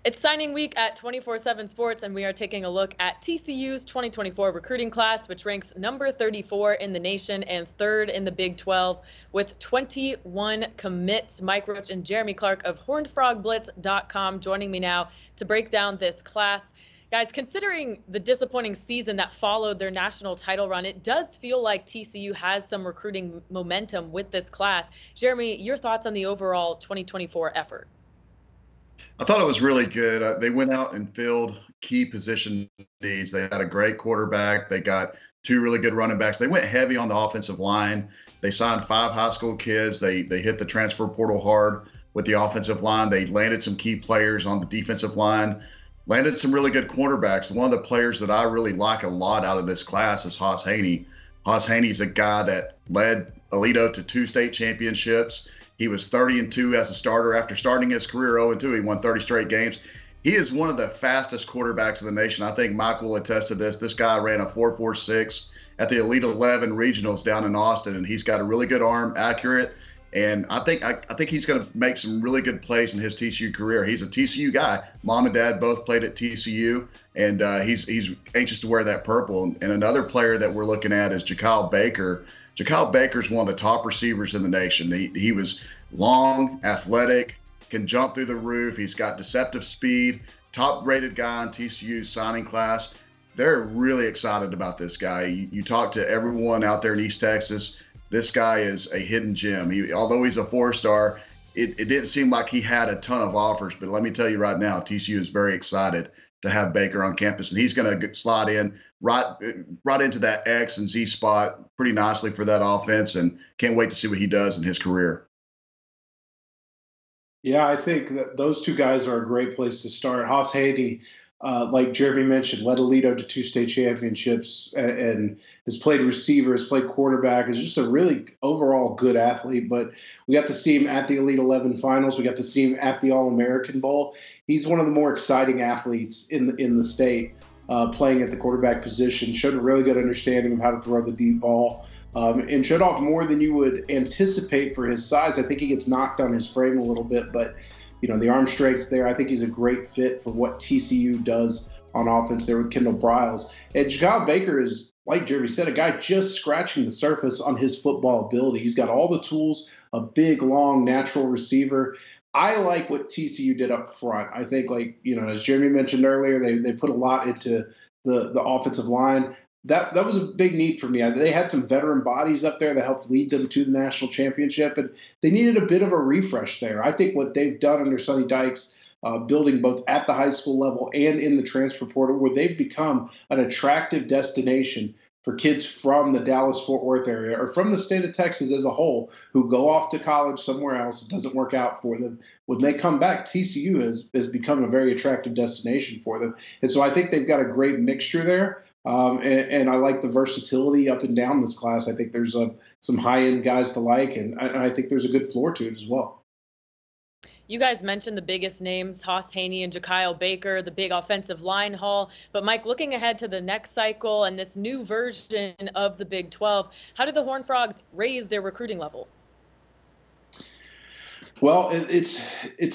It's signing week at 24/7 Sports, and we are taking a look at TCU's 2024 recruiting class, which ranks number 34 in the nation and third in the Big 12 with 21 commits. Mike Roach and Jeremy Clark of HornedFrogBlitz.com joining me now to break down this class. Guys, considering the disappointing season that followed their national title run, it does feel like TCU has some recruiting momentum with this class. Jeremy, your thoughts on the overall 2024 effort? I thought it was really good. They went out and filled key position needs. They had a great quarterback. They got two really good running backs. They went heavy on the offensive line. They signed 5 high school kids. They hit the transfer portal hard with the offensive line. They landed some key players on the defensive line, landed some really good quarterbacks. One of the players that I really like a lot out of this class is Haas Haney. Haas Haney's a guy that led Alito to 2 state championships. He was 30-2 as a starter. After starting his career 0-2, he won 30 straight games. He is one of the fastest quarterbacks in the nation. I think Mike will attest to this. This guy ran a 4.46 at the Elite 11 regionals down in Austin, and he's got a really good arm, accurate. And I think he's going to make some really good plays in his TCU career. He's a TCU guy. Mom and dad both played at TCU, and he's anxious to wear that purple. And another player that we're looking at is Jakyle Baker. Jakyle Baker's one of the top receivers in the nation. He was long, athletic, can jump through the roof. He's got deceptive speed, top-rated guy in TCU's signing class. They're really excited about this guy. You talk to everyone out there in East Texas, this guy is a hidden gem. Although he's a 4-star, it didn't seem like he had a ton of offers. But let me tell you right now, TCU is very excited to have Baker on campus, and he's going to slide in right into that X and Z spot pretty nicely for that offense, and can't wait to see what he does in his career. Yeah, I think that those two guys are a great place to start. Haas Haney, like Jeremy mentioned, led Alito to 2 state championships and has played receiver, has played quarterback, is just a really overall good athlete. But we got to see him at the Elite 11 finals. We got to see him at the All-American Bowl. He's one of the more exciting athletes in the state, playing at the quarterback position. Showed a really good understanding of how to throw the deep ball. And showed off more than you would anticipate for his size. I think he gets knocked on his frame a little bit, but the arm straight's there. I think he's a great fit for what TCU does on offense there with Kendall Briles. And Jakyle Baker is, like Jeremy said, a guy just scratching the surface on his football ability. He's got all the tools, a big, long, natural receiver. I like what TCU did up front. I think, as Jeremy mentioned earlier, they put a lot into the offensive line. That was a big need for me. They had some veteran bodies up there that helped lead them to the national championship, and they needed a bit of a refresh there. I think what they've done under Sonny Dykes, building both at the high school level and in the transfer portal, where they've become an attractive destination for kids from the Dallas-Fort Worth area or from the state of Texas as a whole who go off to college somewhere else. It doesn't work out for them. When they come back, TCU has become a very attractive destination for them. And so I think they've got a great mixture there. And I like the versatility up and down this class. I think there's some high-end guys to like, and I think there's a good floor to it as well. You guys mentioned the biggest names, Haas Haney and Jakyle Baker, the big offensive line haul. But, Mike, looking ahead to the next cycle and this new version of the Big 12, how did the Horned Frogs raise their recruiting level? Well, it's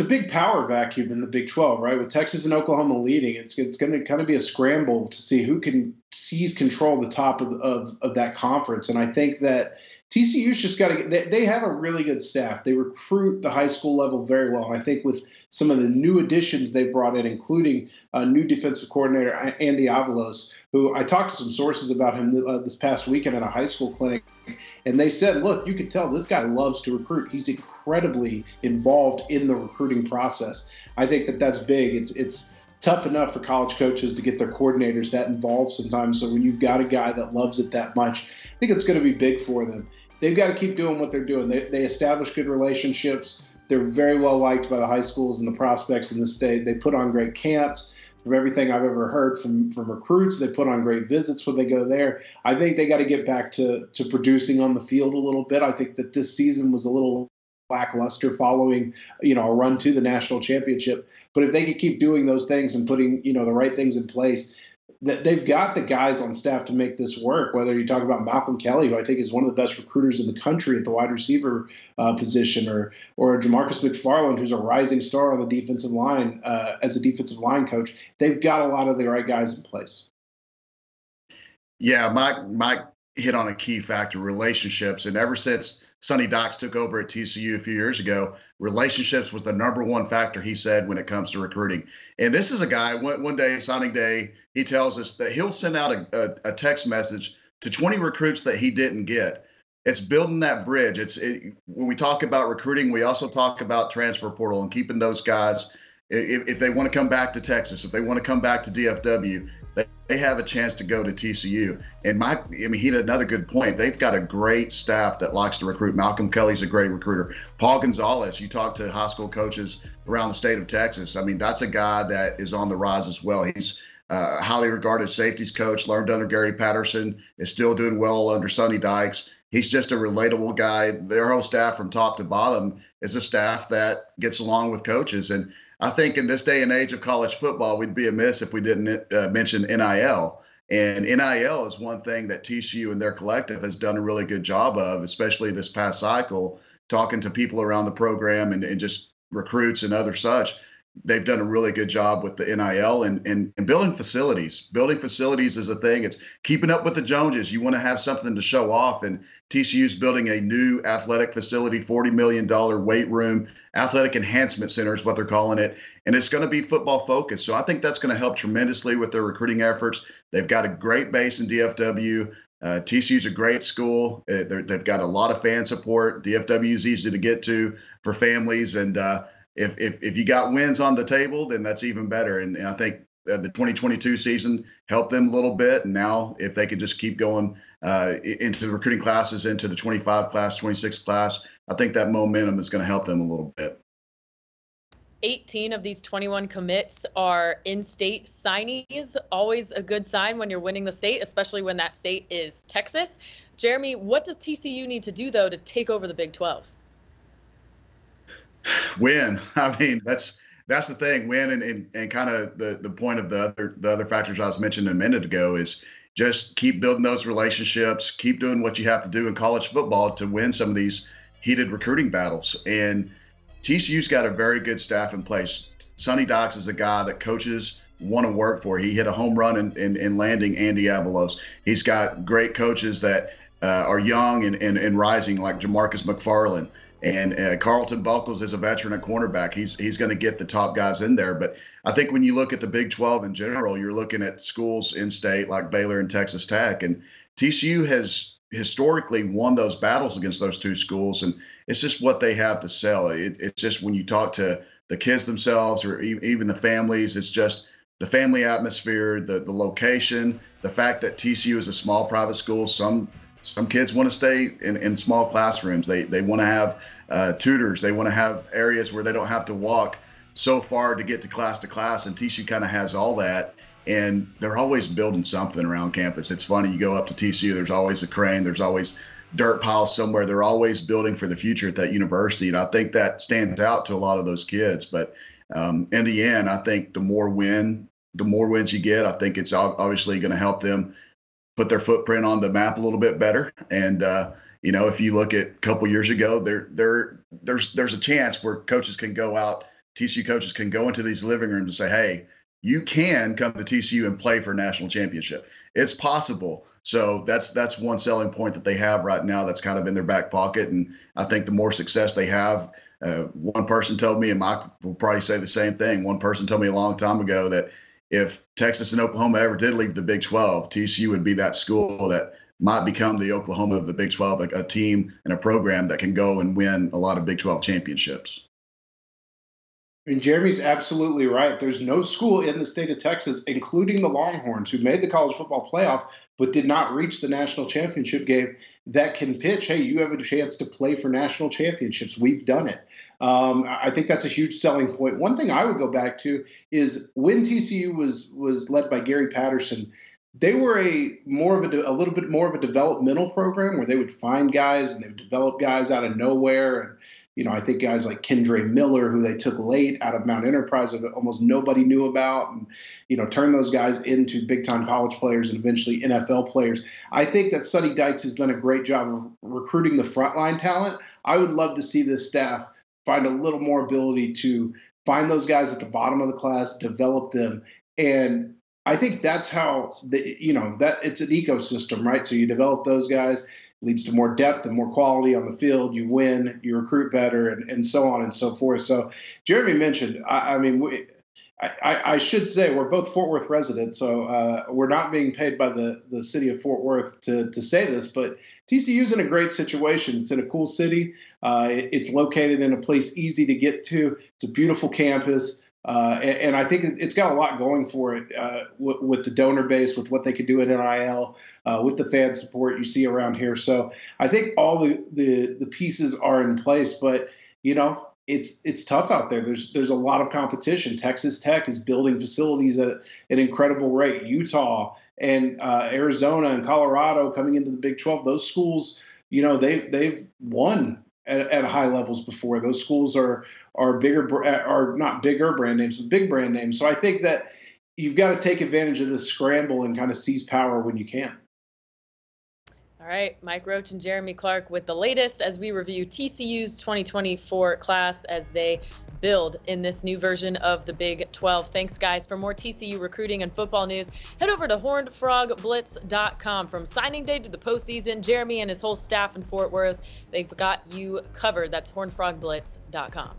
a big power vacuum in the Big 12, right? With Texas and Oklahoma leading, it's going to kind of be a scramble to see who can seize control of the top of that conference. And I think that TCU's just got to get – they have a really good staff. They recruit the high school level very well. And I think with some of the new additions they brought in, including a new defensive coordinator, Andy Avalos, who I talked to some sources about him this past weekend at a high school clinic, and they said, look, you can tell this guy loves to recruit. He's incredibly involved in the recruiting process. I think that's big. It's tough enough for college coaches to get their coordinators that involved sometimes. So when you've got a guy that loves it that much, I think it's going to be big for them. They've got to keep doing what they're doing. They establish good relationships. They're very well liked by the high schools and the prospects in the state. They put on great camps. From everything I've ever heard from recruits, they put on great visits when they go there. I think they got to get back to producing on the field a little bit. I think that this season was a little lackluster following, a run to the national championship. But if they could keep doing those things and putting, the right things in place, they've got the guys on staff to make this work. Whether you talk about Malcolm Kelly, who I think is one of the best recruiters in the country at the wide receiver position, or Jamarcus McFarland, who's a rising star on the defensive line as a defensive line coach, they've got a lot of the right guys in place. Yeah, Mike hit on a key factor: relationships. And ever since Sonny Dykes took over at TCU a few years ago, relationships was the number one factor, he said, when it comes to recruiting. And this is a guy, one day, signing day, he tells us that he'll send out a text message to 20 recruits that he didn't get. It's building that bridge. When we talk about recruiting, we also talk about transfer portal and keeping those guys, if they want to come back to Texas, if they want to come back to DFW, they have a chance to go to TCU. And he had another good point. They've got a great staff that likes to recruit. Malcolm Kelly's a great recruiter. Paul Gonzalez, you talk to high school coaches around the state of Texas. I mean, that's a guy that is on the rise as well. He's a highly regarded safeties coach, learned under Gary Patterson, is still doing well under Sonny Dykes. He's just a relatable guy. Their whole staff from top to bottom is a staff that gets along with coaches. And I think in this day and age of college football, we'd be amiss if we didn't mention NIL. And NIL is one thing that TCU and their collective has done a really good job of, especially this past cycle, talking to people around the program and just recruits and other such. They've done a really good job with the NIL and building facilities. Building facilities is a thing. It's keeping up with the Joneses. You want to have something to show off. And TCU's building a new athletic facility, $40 million weight room, athletic enhancement center is what they're calling it. And it's going to be football focused. So I think that's going to help tremendously with their recruiting efforts. They've got a great base in DFW. TCU's a great school. They've got a lot of fan support. DFW is easy to get to for families. And if you got wins on the table, then that's even better. And I think the 2022 season helped them a little bit. And now if they could just keep going into the recruiting classes, into the 25 class, 26 class, I think that momentum is going to help them a little bit. 18 of these 21 commits are in-state signees. Always a good sign when you're winning the state, especially when that state is Texas. Jeremy, what does TCU need to do, though, to take over the Big 12? Win. I mean, that's the thing. Win, and kind of the point of the other factors I was mentioning a minute ago is just keep building those relationships, keep doing what you have to do in college football to win some of these heated recruiting battles. And TCU's got a very good staff in place. Sonny Dykes is a guy that coaches want to work for. He hit a home run in landing Andy Avalos. He's got great coaches that are young and rising, like Jamarcus McFarland. And Carlton Buckles is a veteran at cornerback. He's going to get the top guys in there. But I think when you look at the Big 12 in general, you're looking at schools in state like Baylor and Texas Tech. And TCU has historically won those battles against those two schools. And it's just what they have to sell. It's just when you talk to the kids themselves or even the families, it's just the family atmosphere, the location, the fact that TCU is a small private school. Some kids want to stay in small classrooms. They want to have tutors. They want to have areas where they don't have to walk so far to get to class. And TCU kind of has all that. And they're always building something around campus. It's funny, you go up to TCU, there's always a crane. There's always dirt piles somewhere. They're always building for the future at that university. And I think that stands out to a lot of those kids. But in the end, I think the more wins you get, I think it's obviously going to help them put their footprint on the map a little bit better. And, if you look at a couple years ago, there's a chance where coaches can go out, TCU coaches can go into these living rooms and say, hey, you can come to TCU and play for a national championship. It's possible. So that's one selling point that they have right now that's kind of in their back pocket. And I think the more success they have, one person told me, and Mike will probably say the same thing, one person told me a long time ago that if Texas and Oklahoma ever did leave the Big 12, TCU would be that school that might become the Oklahoma of the Big 12, like a team and a program that can go and win a lot of Big 12 championships. And Jeremy's absolutely right. There's no school in the state of Texas, including the Longhorns, who made the college football playoff but did not reach the national championship game, that can pitch, hey, you have a chance to play for national championships. We've done it. I think that's a huge selling point. One thing I would go back to is when TCU was led by Gary Patterson, they were a little bit more of a developmental program where they would find guys and they would develop guys out of nowhere. I think guys like Kendre Miller, who they took late out of Mount Enterprise, that almost nobody knew about, and turn those guys into big-time college players and eventually NFL players. I think that Sonny Dykes has done a great job of recruiting the frontline talent. I would love to see this staff find a little more ability to find those guys at the bottom of the class, develop them, and I think that's how that it's an ecosystem, right? So you develop those guys, leads to more depth and more quality on the field. You win, you recruit better, and so on and so forth. So Jeremy mentioned, I should say we're both Fort Worth residents, so we're not being paid by the city of Fort Worth to say this, but TCU's in a great situation. It's in a cool city. It's located in a place easy to get to. It's a beautiful campus. And I think it's got a lot going for it with the donor base, with what they could do at NIL, with the fan support you see around here. So I think all the pieces are in place, but it's tough out there. There's a lot of competition. Texas Tech is building facilities at an incredible rate. Utah and Arizona and Colorado coming into the Big 12. Those schools, they've won at high levels before. Those schools are not bigger brand names, but big brand names. So I think that you've got to take advantage of this scramble and kind of seize power when you can. All right, Mike Roach and Jeremy Clark with the latest as we review TCU's 2024 class as they build in this new version of the Big 12. Thanks, guys. For more TCU recruiting and football news, head over to hornedfrogblitz.com. From signing day to the postseason, Jeremy and his whole staff in Fort Worth, they've got you covered. That's hornedfrogblitz.com.